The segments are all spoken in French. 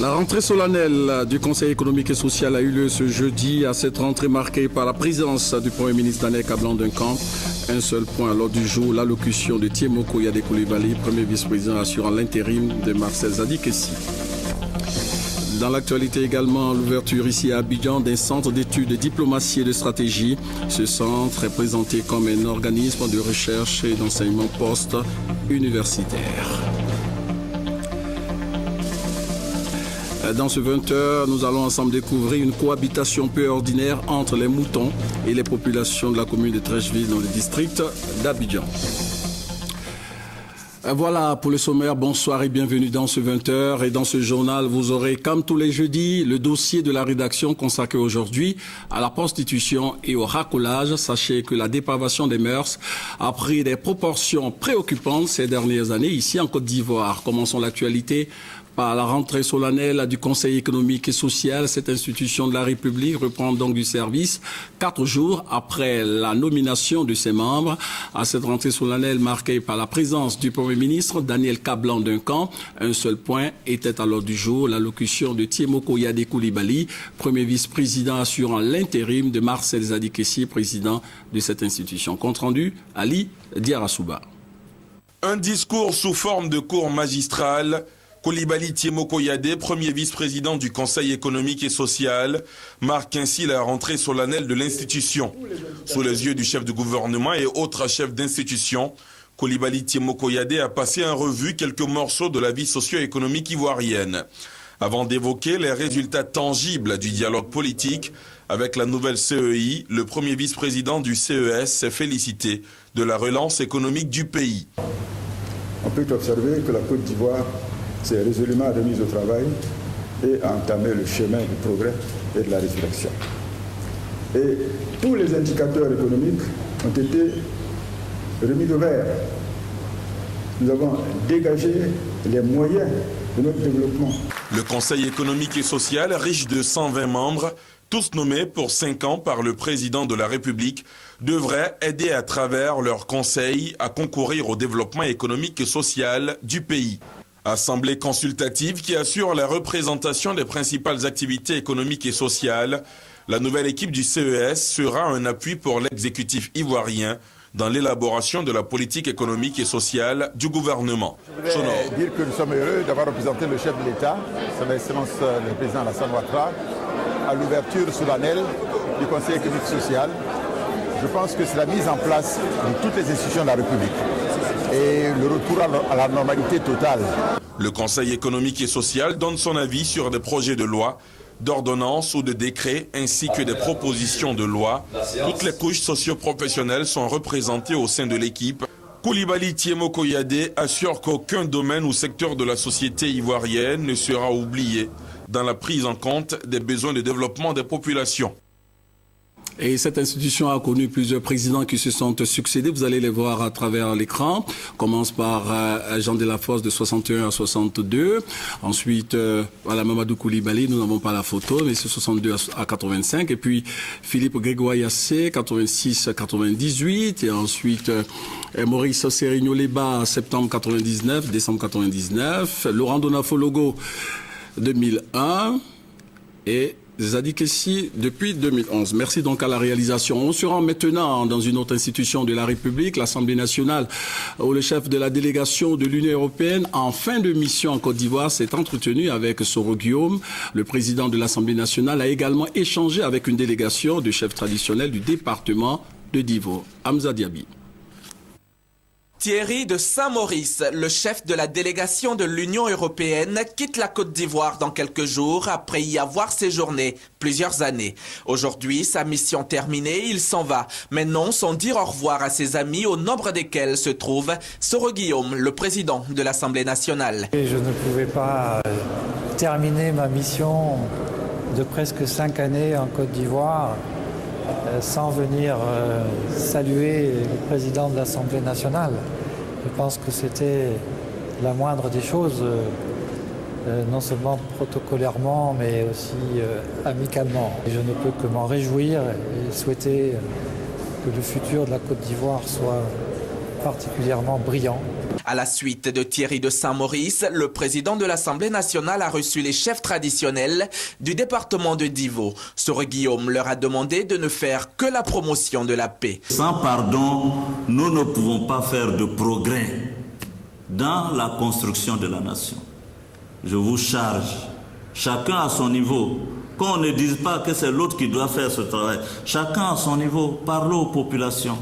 La rentrée solennelle du Conseil économique et social a eu lieu ce jeudi. À cette rentrée marquée par la présence du Premier ministre Daniel Kablan-Duncan. Un seul point à l'ordre du jour, l'allocution de Tiemoko Yade Coulibaly, premier vice-président assurant l'intérim de Marcel Zadikessi. Dans l'actualité également, l'ouverture ici à Abidjan d'un centre d'études de diplomatie et de stratégie. Ce centre est présenté comme un organisme de recherche et d'enseignement post-universitaire. Dans ce 20h, nous allons ensemble découvrir une cohabitation peu ordinaire entre les moutons et les populations de la commune de Trècheville dans le district d'Abidjan. Voilà pour le sommaire. Bonsoir et bienvenue dans ce 20h. Et dans ce journal, vous aurez, comme tous les jeudis, le dossier de la rédaction consacré aujourd'hui à la prostitution et au racolage. Sachez que la dépravation des mœurs a pris des proportions préoccupantes ces dernières années ici en Côte d'Ivoire. Commençons l'actualité par la rentrée solennelle du Conseil économique et social. Cette institution de la République reprend donc du service 4 jours après la nomination de ses membres. À cette rentrée solennelle marquée par la présence du Premier ministre Daniel Kablan-Duncan, un seul point était à l'ordre du jour, l'allocution de Tiemoko Yade Coulibaly, premier vice-président assurant l'intérim de Marcel Zadikessi, président de cette institution. Compte rendu, Ali Diarasouba. Un discours sous forme de cours magistral. Coulibaly Tiemoko Yade, premier vice-président du Conseil économique et social, marque ainsi la rentrée solennelle de l'institution. Sous les yeux du chef du gouvernement et autres chefs d'institution, Coulibaly Tiemoko Yade a passé en revue quelques morceaux de la vie socio-économique ivoirienne. Avant d'évoquer les résultats tangibles du dialogue politique avec la nouvelle CEI, le premier vice-président du CES s'est félicité de la relance économique du pays. On peut observer que la Côte d'Ivoire s'est résolument remise au travail et a entamé le chemin du progrès et de la résurrection. Et tous les indicateurs économiques ont été remis au vert. Nous avons dégagé les moyens de notre développement. Le Conseil économique et social, riche de 120 membres, tous nommés pour 5 ans par le président de la République, devrait aider à travers leurs conseils à concourir au développement économique et social du pays. Assemblée consultative qui assure la représentation des principales activités économiques et sociales, la nouvelle équipe du CES sera un appui pour l'exécutif ivoirien dans l'élaboration de la politique économique et sociale du gouvernement. Je voudrais dire que nous sommes heureux d'avoir représenté le chef de l'État, son Excellence le président Alassane Ouattara, à l'ouverture solennelle du Conseil économique et social. Je pense que c'est la mise en place de toutes les institutions de la République et le retour à la normalité totale. Le Conseil économique et social donne son avis sur des projets de loi, d'ordonnances ou de décrets, ainsi que des propositions de loi. Toutes les couches socio-professionnelles sont représentées au sein de l'équipe. Coulibaly Tiemoko Yade assure qu'aucun domaine ou secteur de la société ivoirienne ne sera oublié dans la prise en compte des besoins de développement des populations. Et cette institution a connu plusieurs présidents qui se sont succédés. Vous allez les voir à travers l'écran. On commence par Jean Delafosse de 61 à 62. Ensuite, voilà, Mamadou Coulibaly, nous n'avons pas la photo, mais c'est 62 à 85. Et puis, Philippe Grégoire Yassé, 86 à 98. Et ensuite, Maurice Sérigno-Leba, septembre 99, décembre 99. Laurent Donafologo, 2001. Et Zadikessi depuis 2011. Merci donc à la réalisation. On se rend maintenant dans une autre institution de la République, l'Assemblée nationale, où le chef de la délégation de l'Union européenne en fin de mission en Côte d'Ivoire s'est entretenu avec Soro Guillaume. Le président de l'Assemblée nationale a également échangé avec une délégation de chefs traditionnels du département de Divo. Hamza Diaby. Thierry de Saint-Maurice, le chef de la délégation de l'Union européenne, quitte la Côte d'Ivoire dans quelques jours après y avoir séjourné plusieurs années. Aujourd'hui, sa mission terminée, il s'en va, mais non sans dire au revoir à ses amis, au nombre desquels se trouve Soro Guillaume, le président de l'Assemblée nationale. Et je ne pouvais pas terminer ma mission de presque 5 années en Côte d'Ivoire sans venir saluer le président de l'Assemblée nationale. Je pense que c'était la moindre des choses, non seulement protocolairement, mais aussi amicalement. Et je ne peux que m'en réjouir et souhaiter que le futur de la Côte d'Ivoire soit particulièrement brillant. À la suite de Thierry de Saint-Maurice, le président de l'Assemblée nationale a reçu les chefs traditionnels du département de Divo. Sœur Guillaume leur a demandé de ne faire que la promotion de la paix. Sans pardon, nous ne pouvons pas faire de progrès dans la construction de la nation. Je vous charge, chacun à son niveau, qu'on ne dise pas que c'est l'autre qui doit faire ce travail. Chacun à son niveau, parlons aux populations,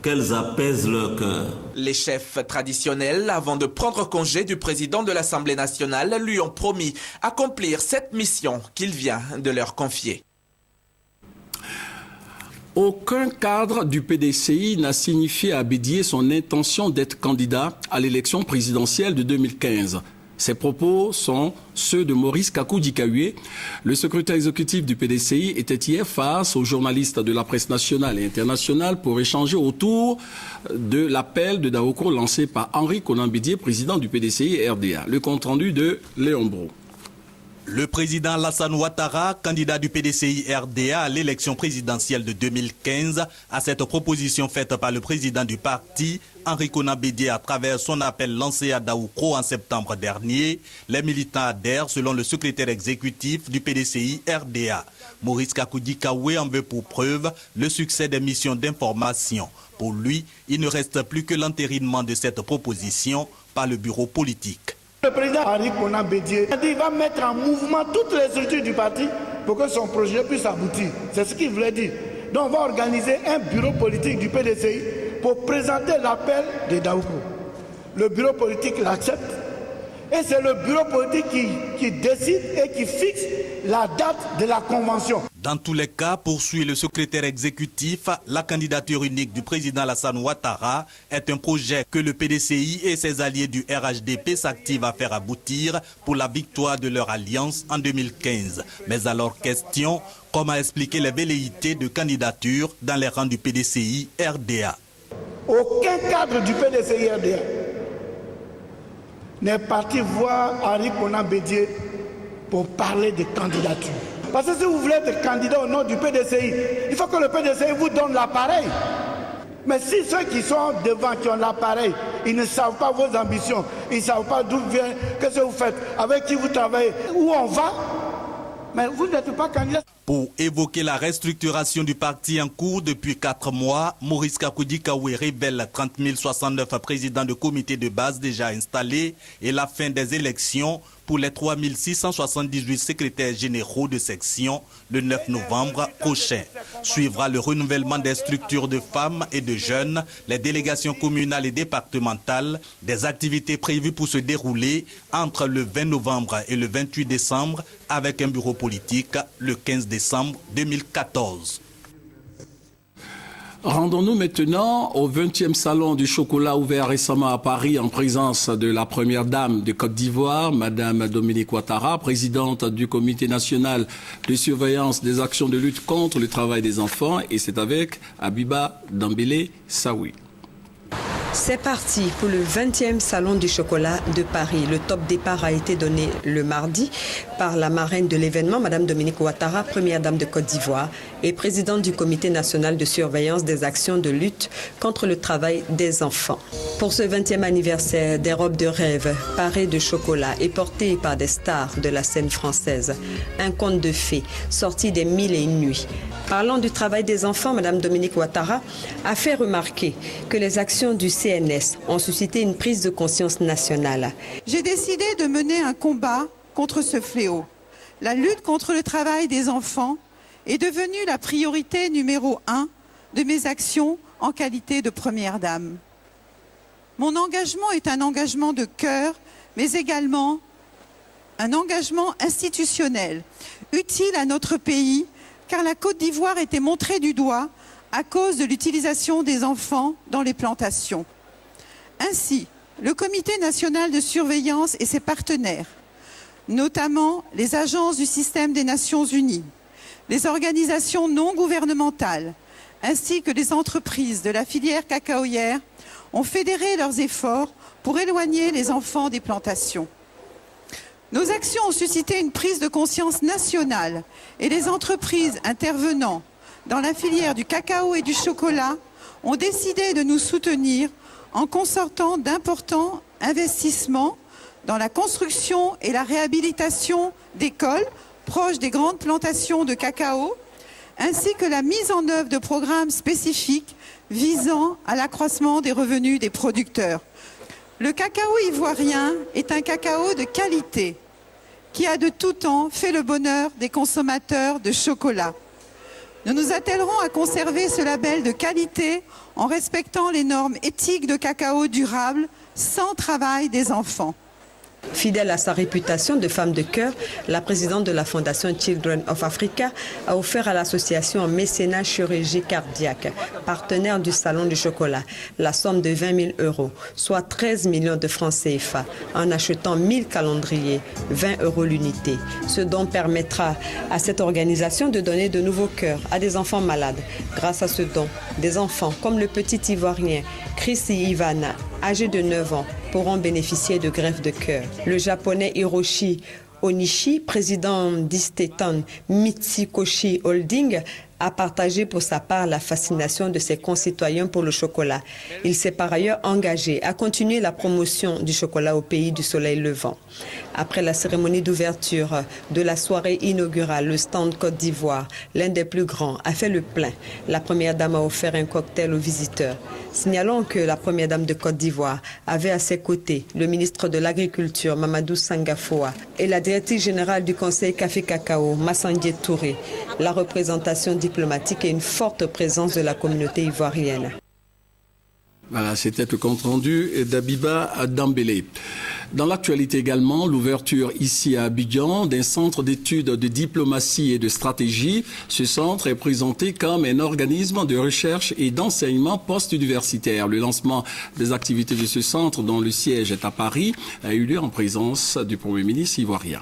qu'elles apaisent leur cœur. Les chefs traditionnels, avant de prendre congé du président de l'Assemblée nationale, lui ont promis accomplir cette mission qu'il vient de leur confier. Aucun cadre du PDCI n'a signifié à Bédié son intention d'être candidat à l'élection présidentielle de 2015. Ces propos sont ceux de Maurice Kakou-Dikaoué. Le secrétaire exécutif du PDCI était hier face aux journalistes de la presse nationale et internationale pour échanger autour de l'appel de Daoko lancé par Henri Konan Bédié, président du PDCI RDA. Le compte-rendu de Léon Bro. Le président Alassane Ouattara, candidat du PDCI RDA à l'élection présidentielle de 2015, à cette proposition faite par le président du parti, Henri Konan Bédié, à travers son appel lancé à Daoukro en septembre dernier, les militants adhèrent selon le secrétaire exécutif du PDCI RDA. Maurice Kakou-Dikaoué en veut pour preuve le succès des missions d'information. Pour lui, il ne reste plus que l'entérinement de cette proposition par le bureau politique. Le président Henri Konan Bédié a dit qu'il va mettre en mouvement toutes les structures du parti pour que son projet puisse aboutir. C'est ce qu'il voulait dire. Donc on va organiser un bureau politique du PDCI pour présenter l'appel de Daoukro. Le bureau politique l'accepte et c'est le bureau politique qui décide et qui fixe la date de la convention. Dans tous les cas, poursuit le secrétaire exécutif, la candidature unique du président Alassane Ouattara est un projet que le PDCI et ses alliés du RHDP s'activent à faire aboutir pour la victoire de leur alliance en 2015. Mais alors question, comment expliquer les velléités de candidature dans les rangs du PDCI RDA? Aucun cadre du PDCI RDA n'est parti voir Henri Konan Bédié pour parler de candidature. Parce que si vous voulez être candidat au nom du PDCI, il faut que le PDCI vous donne l'appareil. Mais si ceux qui sont devant, qui ont l'appareil, ils ne savent pas vos ambitions, ils ne savent pas d'où vient, qu'est-ce que vous faites, avec qui vous travaillez, où on va, mais vous n'êtes pas candidat. Pour évoquer la restructuration du parti en cours depuis 4 mois, Maurice Kakou-Dikaoué révèle 30 069 présidents de comités de base déjà installés et la fin des élections pour les 3 678 secrétaires généraux de section le 9 novembre prochain. Suivra le renouvellement des structures de femmes et de jeunes, les délégations communales et départementales, des activités prévues pour se dérouler entre le 20 novembre et le 28 décembre avec un bureau politique le 15 décembre 2014. Rendons-nous maintenant au 20e salon du chocolat ouvert récemment à Paris en présence de la première dame de Côte d'Ivoire, Madame Dominique Ouattara, présidente du comité national de surveillance des actions de lutte contre le travail des enfants, et c'est avec Abiba Dambélé Saoui. C'est parti pour le 20e Salon du chocolat de Paris. Le top départ a été donné le mardi par la marraine de l'événement, Madame Dominique Ouattara, première dame de Côte d'Ivoire et présidente du comité national de surveillance des actions de lutte contre le travail des enfants. Pour ce 20e anniversaire, des robes de rêve parées de chocolat et portées par des stars de la scène française. Un conte de fées sorti des 1001 nuits. Parlant du travail des enfants, Madame Dominique Ouattara a fait remarquer que les actions du CNS ont suscité une prise de conscience nationale. J'ai décidé de mener un combat contre ce fléau. La lutte contre le travail des enfants est devenue la priorité numéro 1 de mes actions en qualité de première dame. Mon engagement est un engagement de cœur, mais également un engagement institutionnel, utile à notre pays, car la Côte d'Ivoire était montrée du doigt à cause de l'utilisation des enfants dans les plantations. Ainsi, le Comité national de surveillance et ses partenaires, notamment les agences du système des Nations Unies, les organisations non gouvernementales, ainsi que les entreprises de la filière cacaoyère, ont fédéré leurs efforts pour éloigner les enfants des plantations. Nos actions ont suscité une prise de conscience nationale et les entreprises intervenant dans la filière du cacao et du chocolat ont décidé de nous soutenir en consortant d'importants investissements dans la construction et la réhabilitation d'écoles proches des grandes plantations de cacao, ainsi que la mise en œuvre de programmes spécifiques visant à l'accroissement des revenus des producteurs. Le cacao ivoirien est un cacao de qualité qui a de tout temps fait le bonheur des consommateurs de chocolat. Nous nous attellerons à conserver ce label de qualité en respectant les normes éthiques de cacao durable sans travail des enfants. Fidèle à sa réputation de femme de cœur, la présidente de la Fondation Children of Africa a offert à l'association en mécénat chirurgie cardiaque, partenaire du Salon du Chocolat, la somme de 20 000 €, soit 13 millions de francs CFA, en achetant 1000 calendriers, 20 € l'unité. Ce don permettra à cette organisation de donner de nouveaux cœurs à des enfants malades. Grâce à ce don, des enfants comme le petit Ivoirien Chris Ivana, âgé de 9 ans, pourront bénéficier de greffe de cœur. Le japonais Hiroshi Onishi, président d'Istetan Mitsikoshi Holding, a partagé pour sa part la fascination de ses concitoyens pour le chocolat. Il s'est par ailleurs engagé à continuer la promotion du chocolat au pays du soleil levant. Après la cérémonie d'ouverture de la soirée inaugurale, le stand Côte d'Ivoire, l'un des plus grands, a fait le plein. La première dame a offert un cocktail aux visiteurs. Signalons que la première dame de Côte d'Ivoire avait à ses côtés le ministre de l'Agriculture, Mamadou Sangafoa, et la directrice générale du Conseil Café Cacao, Massandié Touré. La représentation diplomatique et une forte présence de la communauté ivoirienne. Voilà, c'était le compte-rendu d'Abiba Dambélé. Dans l'actualité également, l'ouverture ici à Abidjan d'un centre d'études de diplomatie et de stratégie. Ce centre est présenté comme un organisme de recherche et d'enseignement post-universitaire. Le lancement des activités de ce centre, dont le siège est à Paris, a eu lieu en présence du Premier ministre ivoirien.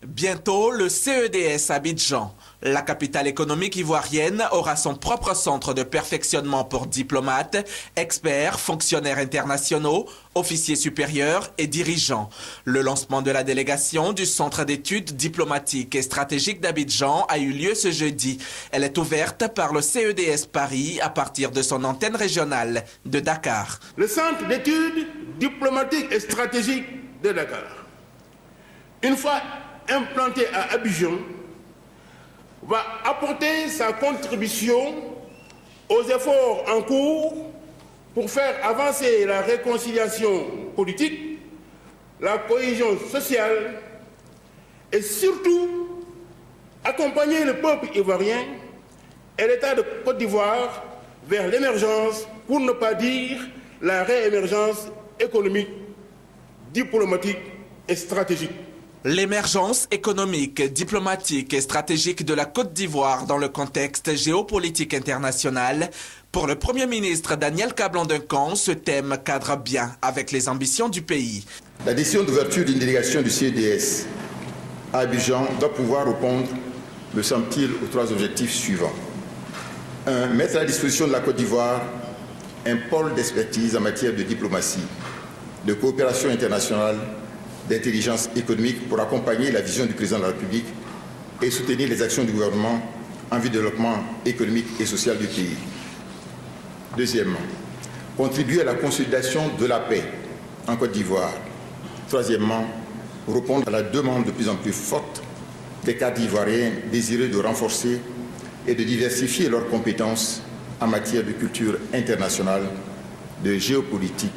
Bientôt, le CEDS Abidjan. La capitale économique ivoirienne aura son propre centre de perfectionnement pour diplomates, experts, fonctionnaires internationaux, officiers supérieurs et dirigeants. Le lancement de la délégation du Centre d'études diplomatiques et stratégiques d'Abidjan a eu lieu ce jeudi. Elle est ouverte par le CEDS Paris à partir de son antenne régionale de Dakar. Le Centre d'études diplomatiques et stratégiques de Dakar, une fois implanté à Abidjan, va apporter sa contribution aux efforts en cours pour faire avancer la réconciliation politique, la cohésion sociale et surtout accompagner le peuple ivoirien et l'État de Côte d'Ivoire vers l'émergence, pour ne pas dire la réémergence économique, diplomatique et stratégique. L'émergence économique, diplomatique et stratégique de la Côte d'Ivoire dans le contexte géopolitique international. Pour le Premier ministre Daniel Kablan-Duncan, ce thème cadre bien avec les ambitions du pays. La décision d'ouverture d'une délégation du CEDS à Abidjan doit pouvoir répondre, me semble-t-il, aux 3 objectifs suivants. 1. Mettre à la disposition de la Côte d'Ivoire un pôle d'expertise en matière de diplomatie, de coopération internationale, d'intelligence économique pour accompagner la vision du président de la République et soutenir les actions du gouvernement en vue du développement économique et social du pays. Deuxièmement, contribuer à la consolidation de la paix en Côte d'Ivoire. Troisièmement, répondre à la demande de plus en plus forte des cadres ivoiriens désireux de renforcer et de diversifier leurs compétences en matière de culture internationale, de géopolitique,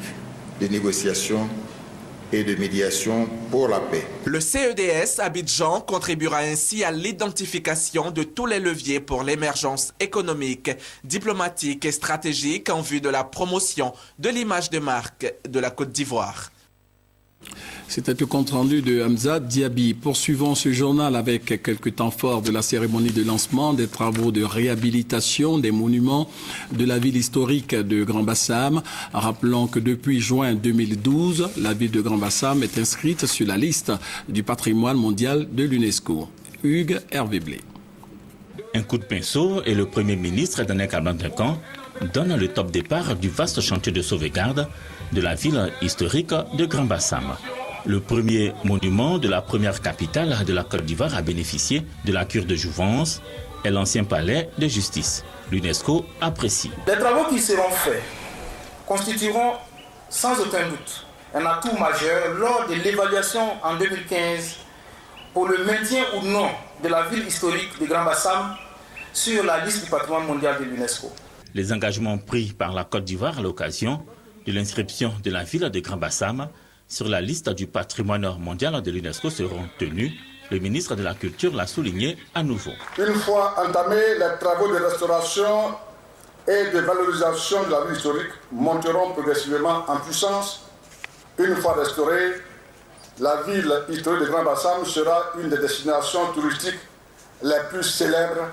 de négociation et de médiation pour la paix. Le CEDS Abidjan contribuera ainsi à l'identification de tous les leviers pour l'émergence économique, diplomatique et stratégique en vue de la promotion de l'image de marque de la Côte d'Ivoire. C'était le compte-rendu de Hamza Diaby. Poursuivons ce journal avec quelques temps forts de la cérémonie de lancement des travaux de réhabilitation des monuments de la ville historique de Grand-Bassam. Rappelons que depuis juin 2012, la ville de Grand-Bassam est inscrite sur la liste du patrimoine mondial de l'UNESCO. Hugues Hervé-Blé. Un coup de pinceau et le Premier ministre Daniel Kablan-Duncan donne le top départ du vaste chantier de sauvegarde de la ville historique de Grand-Bassam. Le premier monument de la première capitale de la Côte d'Ivoire a bénéficié de la cure de jouvence et l'ancien palais de justice. L'UNESCO apprécie. Les travaux qui seront faits constitueront sans aucun doute un atout majeur lors de l'évaluation en 2015 pour le maintien ou non de la ville historique de Grand Bassam sur la liste du patrimoine mondial de l'UNESCO. Les engagements pris par la Côte d'Ivoire à l'occasion de l'inscription de la ville de Grand Bassam sur la liste du patrimoine mondial de l'UNESCO seront tenus. Le ministre de la Culture l'a souligné à nouveau. Une fois entamés, les travaux de restauration et de valorisation de la ville historique monteront progressivement en puissance. Une fois restaurée, la ville historique de Grand Bassam sera une des destinations touristiques les plus célèbres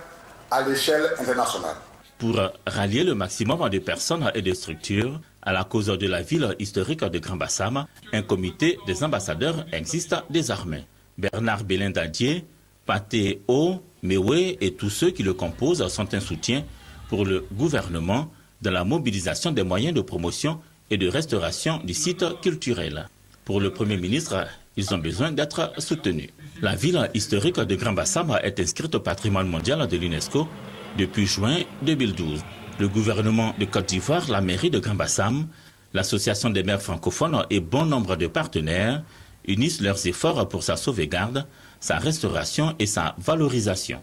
à l'échelle internationale. Pour rallier le maximum de personnes et de structures à la cause de la ville historique de Grand Bassam, un comité des ambassadeurs existe désormais. Bernard Belindadier, Paté O, Mewe et tous ceux qui le composent sont un soutien pour le gouvernement dans la mobilisation des moyens de promotion et de restauration du site culturel. Pour le Premier ministre, ils ont besoin d'être soutenus. La ville historique de Grand Bassam est inscrite au patrimoine mondial de l'UNESCO depuis juin 2012. Le gouvernement de Côte d'Ivoire, la mairie de Grand Bassam, l'association des maires francophones et bon nombre de partenaires unissent leurs efforts pour sa sauvegarde, sa restauration et sa valorisation.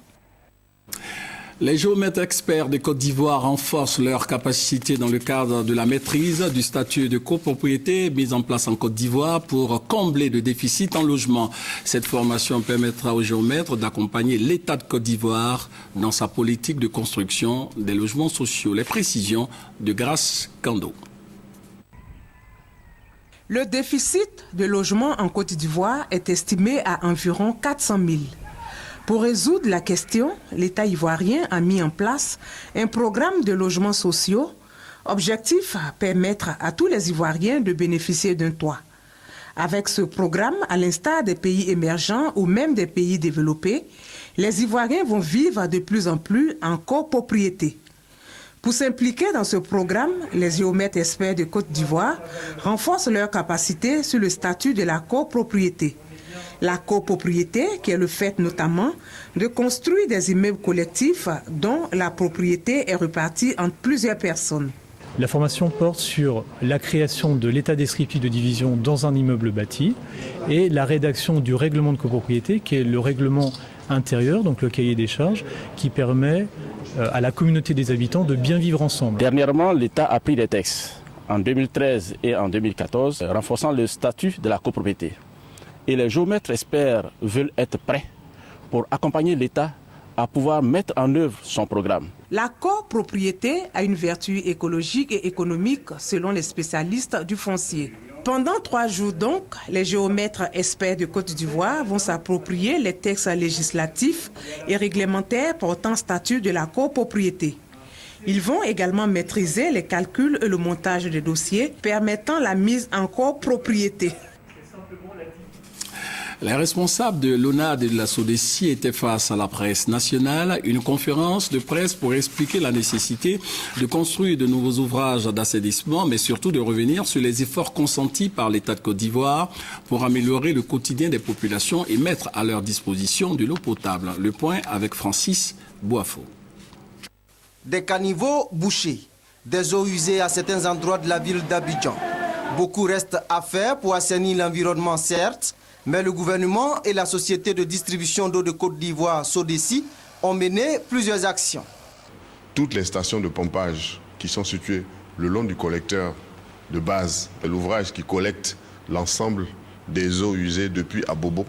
Les géomètres experts de Côte d'Ivoire renforcent leurs capacités dans le cadre de la maîtrise du statut de copropriété mis en place en Côte d'Ivoire pour combler le déficit en logement. Cette formation permettra aux géomètres d'accompagner l'État de Côte d'Ivoire dans sa politique de construction des logements sociaux. Les précisions de Grace Kando. Le déficit de logement en Côte d'Ivoire est estimé à environ 400 000. Pour résoudre la question, l'État ivoirien a mis en place un programme de logements sociaux, objectif à permettre à tous les Ivoiriens de bénéficier d'un toit. Avec ce programme, à l'instar des pays émergents ou même des pays développés, les Ivoiriens vont vivre de plus en plus en copropriété. Pour s'impliquer dans ce programme, les géomètres experts de Côte d'Ivoire renforcent leurs capacités sur le statut de la copropriété. La copropriété, qui est le fait notamment de construire des immeubles collectifs dont la propriété est répartie entre plusieurs personnes. La formation porte sur la création de l'état descriptif de division dans un immeuble bâti et la rédaction du règlement de copropriété, qui est le règlement intérieur, donc le cahier des charges, qui permet à la communauté des habitants de bien vivre ensemble. Dernièrement, l'État a pris des textes en 2013 et en 2014 renforçant le statut de la copropriété. Et les géomètres experts veulent être prêts pour accompagner l'État à pouvoir mettre en œuvre son programme. La copropriété a une vertu écologique et économique selon les spécialistes du foncier. Pendant 3 jours donc, les géomètres experts de Côte d'Ivoire vont s'approprier les textes législatifs et réglementaires portant statut de la copropriété. Ils vont également maîtriser les calculs et le montage des dossiers permettant la mise en copropriété. Les responsables de l'ONAD et de la SODECI étaient face à la presse nationale. Une conférence de presse pour expliquer la nécessité de construire de nouveaux ouvrages d'assainissement, mais surtout de revenir sur les efforts consentis par l'État de Côte d'Ivoire pour améliorer le quotidien des populations et mettre à leur disposition de l'eau potable. Le point avec Francis Boafo. Des caniveaux bouchés, des eaux usées à certains endroits de la ville d'Abidjan. Beaucoup reste à faire pour assainir l'environnement, certes, mais le gouvernement et la société de distribution d'eau de Côte d'Ivoire, SODECI, ont mené plusieurs actions. Toutes les stations de pompage qui sont situées le long du collecteur de base, l'ouvrage qui collecte l'ensemble des eaux usées depuis Abobo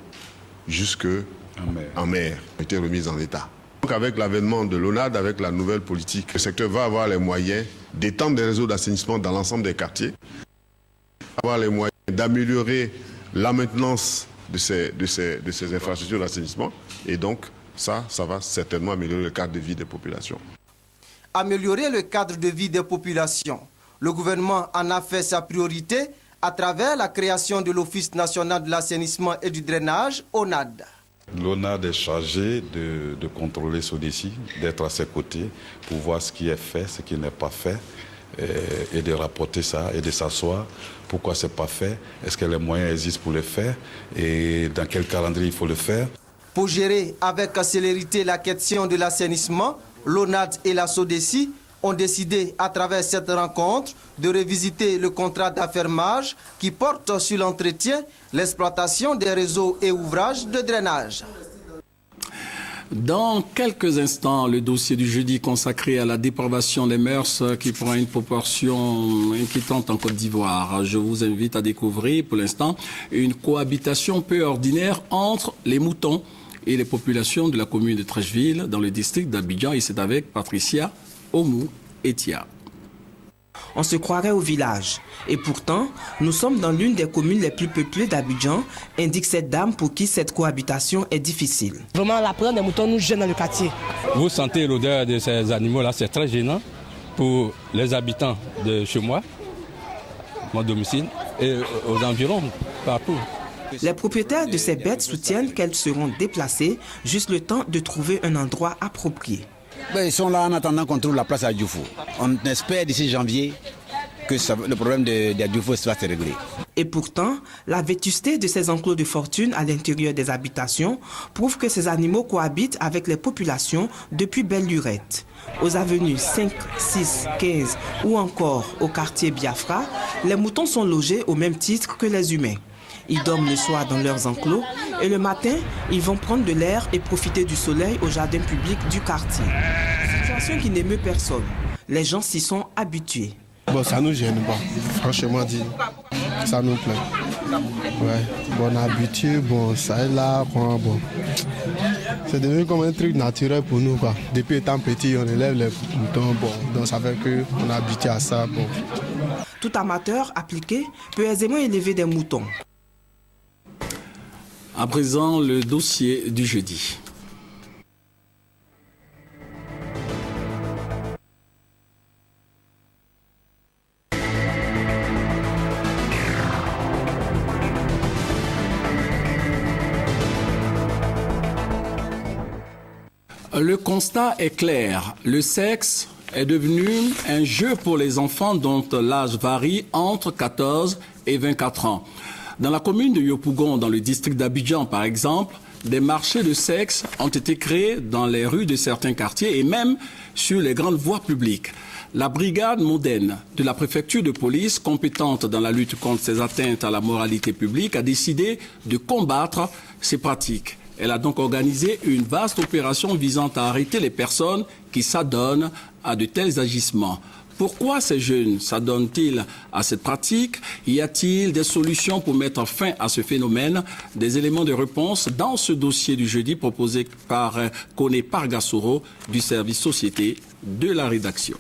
jusqu'en mer, ont été remises en état. Donc avec l'avènement de l'ONAD, avec la nouvelle politique, le secteur va avoir les moyens d'étendre des réseaux d'assainissement dans l'ensemble des quartiers, avoir les moyens d'améliorer la maintenance de ces infrastructures d'assainissement. Et donc, ça va certainement améliorer le cadre de vie des populations. Améliorer le cadre de vie des populations. Le gouvernement en a fait sa priorité à travers la création de l'Office national de l'assainissement et du drainage, ONAD. L'ONAD est chargé de contrôler SODECI, d'être à ses côtés pour voir ce qui est fait, ce qui n'est pas fait, et de rapporter ça et de s'asseoir. Pourquoi ce n'est pas fait? Est-ce que les moyens existent pour le faire? Et dans quel calendrier il faut le faire? Pour gérer avec célérité la question de l'assainissement, l'ONAD et la SODECI ont décidé à travers cette rencontre de revisiter le contrat d'affermage qui porte sur l'entretien, l'exploitation des réseaux et ouvrages de drainage. Dans quelques instants, le dossier du jeudi consacré à la dépravation des mœurs qui prend une proportion inquiétante en Côte d'Ivoire. Je vous invite à découvrir pour l'instant une cohabitation peu ordinaire entre les moutons et les populations de la commune de Trècheville dans le district d'Abidjan. Et c'est avec Patricia Oumou-Etia. On se croirait au village. Et pourtant, nous sommes dans l'une des communes les plus peuplées d'Abidjan, indique cette dame pour qui cette cohabitation est difficile. Vraiment, la présence des moutons nous gêne dans le quartier. Vous sentez l'odeur de ces animaux-là, c'est très gênant pour les habitants de chez moi, mon domicile, et aux environs, partout. Les propriétaires de ces bêtes soutiennent qu'elles seront déplacées, juste le temps de trouver un endroit approprié. Ils sont là en attendant qu'on trouve la place à Dioufo. On espère d'ici janvier que le problème de Dioufo va se régler. Et pourtant, la vétusté de ces enclos de fortune à l'intérieur des habitations prouve que ces animaux cohabitent avec les populations depuis belle lurette. Aux avenues 5, 6, 15 ou encore au quartier Biafra, les moutons sont logés au même titre que les humains. Ils dorment le soir dans leurs enclos et le matin, ils vont prendre de l'air et profiter du soleil au jardin public du quartier. Situation qui n'émeut personne. Les gens s'y sont habitués. Bon, ça nous gêne pas. Franchement dit, ça nous plaît. Ouais. Bon, on a habitué, bon, ça est là, bon. C'est devenu comme un truc naturel pour nous, quoi. Depuis étant petit, on élève les moutons, bon. Donc ça fait qu'on est habitué à ça, bon. Tout amateur appliqué peut aisément élever des moutons. À présent, le dossier du jeudi. Le constat est clair. Le sexe est devenu un jeu pour les enfants dont l'âge varie entre 14 et 24 ans. Dans la commune de Yopougon, dans le district d'Abidjan par exemple, des marchés de sexe ont été créés dans les rues de certains quartiers et même sur les grandes voies publiques. La brigade mondaine de la préfecture de police, compétente dans la lutte contre ces atteintes à la moralité publique, a décidé de combattre ces pratiques. Elle a donc organisé une vaste opération visant à arrêter les personnes qui s'adonnent à de tels agissements. Pourquoi ces jeunes s'adonnent-ils à cette pratique? Y a-t-il des solutions pour mettre fin à ce phénomène? Des éléments de réponse dans ce dossier du jeudi proposé par Koné Pargassoro du service société de la rédaction.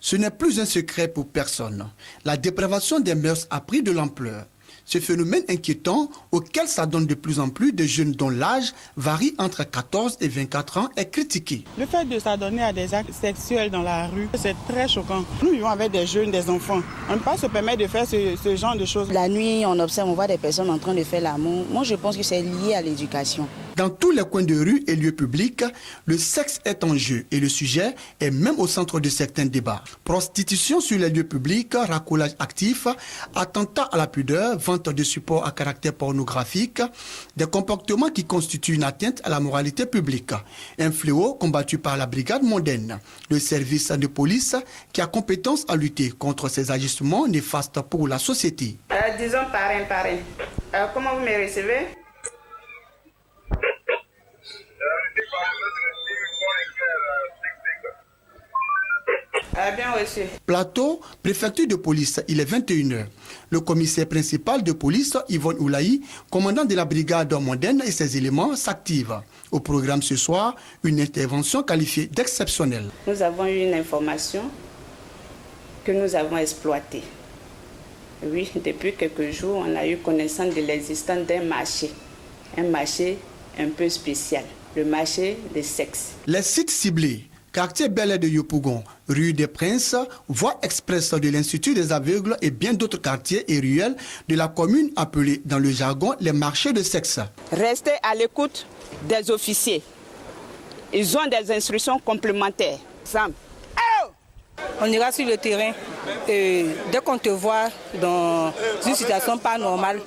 Ce n'est plus un secret pour personne. La dépravation des mœurs a pris de l'ampleur. Ce phénomène inquiétant auquel s'adonnent de plus en plus de jeunes dont l'âge varie entre 14 et 24 ans est critiqué. Le fait de s'adonner à des actes sexuels dans la rue, c'est très choquant. Nous vivons avec des jeunes, des enfants. On ne peut pas se permettre de faire ce genre de choses. La nuit, on observe, on voit des personnes en train de faire l'amour. Moi, je pense que c'est lié à l'éducation. Dans tous les coins de rue et lieux publics, le sexe est en jeu et le sujet est même au centre de certains débats. Prostitution sur les lieux publics, racolage actif, attentat à la pudeur, vente de supports à caractère pornographique, des comportements qui constituent une atteinte à la moralité publique. Un fléau combattu par la brigade mondaine, le service de police qui a compétence à lutter contre ces agissements néfastes pour la société. Disons parrain. Comment vous me recevez? Bien reçu. Plateau, préfecture de police, il est 21h. Le commissaire principal de police, Yvonne Oulaï, commandant de la brigade mondaine et ses éléments s'activent. Au programme ce soir, une intervention qualifiée d'exceptionnelle. Nous avons eu une information que nous avons exploitée. Oui, depuis quelques jours, on a eu connaissance de l'existence d'un marché. Un marché un peu spécial, le marché des sexes. Les sites ciblés. Quartier Bel Air de Yopougon, rue des Princes, voie express de l'Institut des aveugles et bien d'autres quartiers et ruelles de la commune appelés dans le jargon les marchés de sexe. Restez à l'écoute des officiers. Ils ont des instructions complémentaires. Sam. On ira sur le terrain et dès qu'on te voit dans une situation pas normale,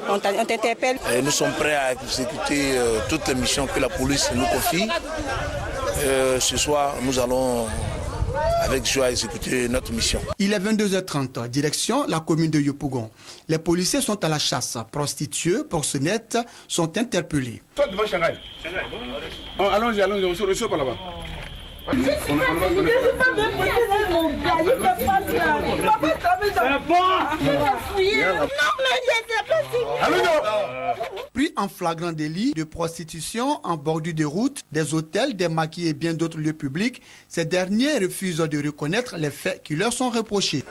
on t'interpelle. Nous sommes prêts à exécuter toutes les missions que la police nous confie. Ce soir, nous allons avec joie exécuter notre mission. Il est 22h30, direction la commune de Yopougon. Les policiers sont à la chasse. Prostituées, proxénètes sont interpellés. Toi devant Shanghai. Allons-y, on se reçoit par là-bas. Pris en flagrant délit de prostitution en bordure de route, des hôtels, des maquis et bien d'autres lieux publics, ces derniers refusent de reconnaître les faits qui leur sont reprochés.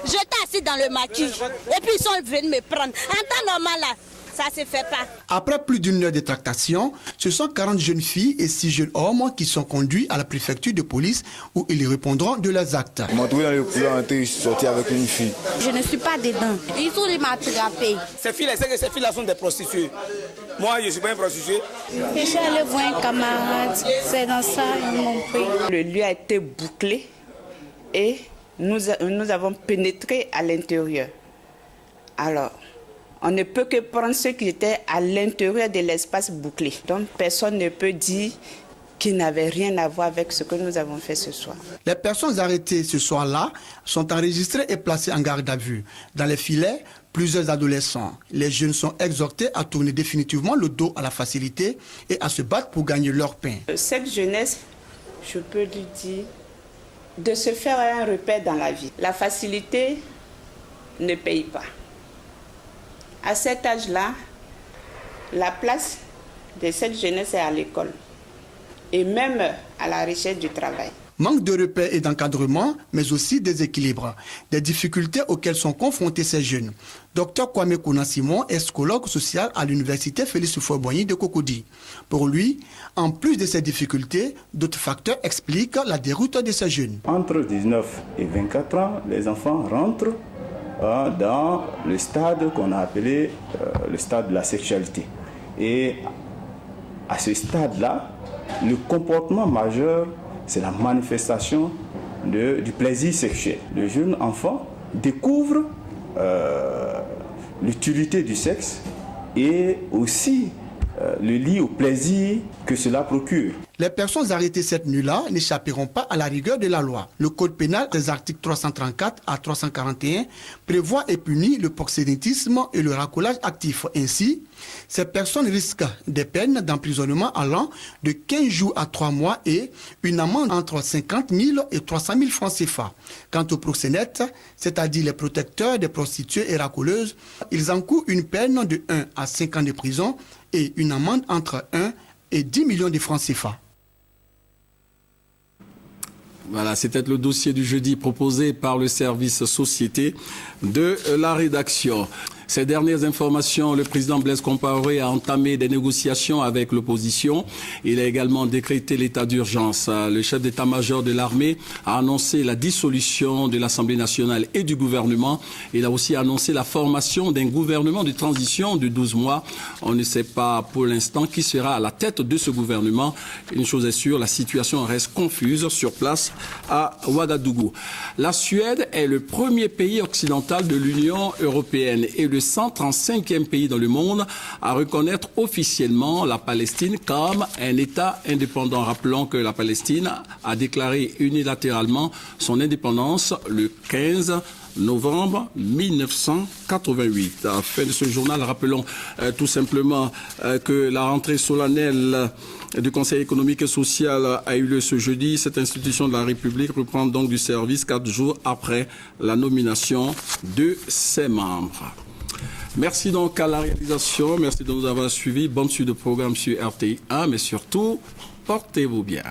J'étais assis dans le maquis et puis ils sont venus me prendre. En temps normal, là, ça ne se fait pas. Après plus d'une heure de tractation, ce sont 40 jeunes filles et 6 jeunes hommes qui sont conduits à la préfecture de police où ils répondront de leurs actes. Je m'en trouvais dans le couloir, je suis sorti avec une fille. Je ne suis pas dedans. Ils ont m'attrapé. Ces filles-là sont des prostituées. Moi, je ne suis pas une prostituée. Je suis allé voir un camarade. C'est dans ça qu'ils m'ont pris. Le lieu a été bouclé et nous avons pénétré à l'intérieur. Alors, on ne peut que prendre ceux qui étaient à l'intérieur de l'espace bouclé. Donc personne ne peut dire qu'il n'avait rien à voir avec ce que nous avons fait ce soir. Les personnes arrêtées ce soir-là sont enregistrées et placées en garde à vue. Dans les filets, plusieurs adolescents. Les jeunes sont exhortés à tourner définitivement le dos à la facilité et à se battre pour gagner leur pain. Cette jeunesse, je peux lui dire, de se faire un repère dans la vie. La facilité ne paye pas. À cet âge-là, la place de cette jeunesse est à l'école et même à la recherche du travail. Manque de repères et d'encadrement, mais aussi des équilibres, des difficultés auxquelles sont confrontés ces jeunes. Dr Kwame Kouna-Simon est psychologue social à l'université Félix Houphouët-Boigny de Cocody. Pour lui, en plus de ces difficultés, d'autres facteurs expliquent la déroute de ces jeunes. Entre 19 et 24 ans, les enfants rentrent dans le stade qu'on a appelé le stade de la sexualité. Et à ce stade-là, le comportement majeur, c'est la manifestation du plaisir sexuel. Le jeune enfant découvre l'utilité du sexe et aussi le lie au plaisir que cela procure. Les personnes arrêtées cette nuit-là n'échapperont pas à la rigueur de la loi. Le code pénal des articles 334 à 341 prévoit et punit le proxénétisme et le racolage actif. Ainsi, ces personnes risquent des peines d'emprisonnement allant de 15 jours à 3 mois et une amende entre 50 000 et 300 000 francs CFA. Quant aux proxénètes, c'est-à-dire les protecteurs des prostituées et racoleuses, ils encourent une peine de 1 à 5 ans de prison et une amende entre 1 et 10 millions de francs CFA. Voilà, c'était le dossier du jeudi proposé par le service société de la rédaction. Ces dernières informations, le président Blaise Compaoré a entamé des négociations avec l'opposition. Il a également décrété l'état d'urgence. Le chef d'état-major de l'armée a annoncé la dissolution de l'Assemblée nationale et du gouvernement. Il a aussi annoncé la formation d'un gouvernement de transition de 12 mois. On ne sait pas pour l'instant qui sera à la tête de ce gouvernement. Une chose est sûre, la situation reste confuse sur place à Ouagadougou. La Suède est le premier pays occidental de l'Union européenne et le 135e pays dans le monde à reconnaître officiellement la Palestine comme un État indépendant. Rappelons que la Palestine a déclaré unilatéralement son indépendance le 15 novembre 1988. À la fin de ce journal, rappelons tout simplement que la rentrée solennelle du Conseil économique et social a eu lieu ce jeudi. Cette institution de la République reprend donc du service 4 jours après la nomination de ses membres. Merci donc à la réalisation, merci de nous avoir suivis. Bonne suite de programme sur RTI 1, mais surtout, portez-vous bien.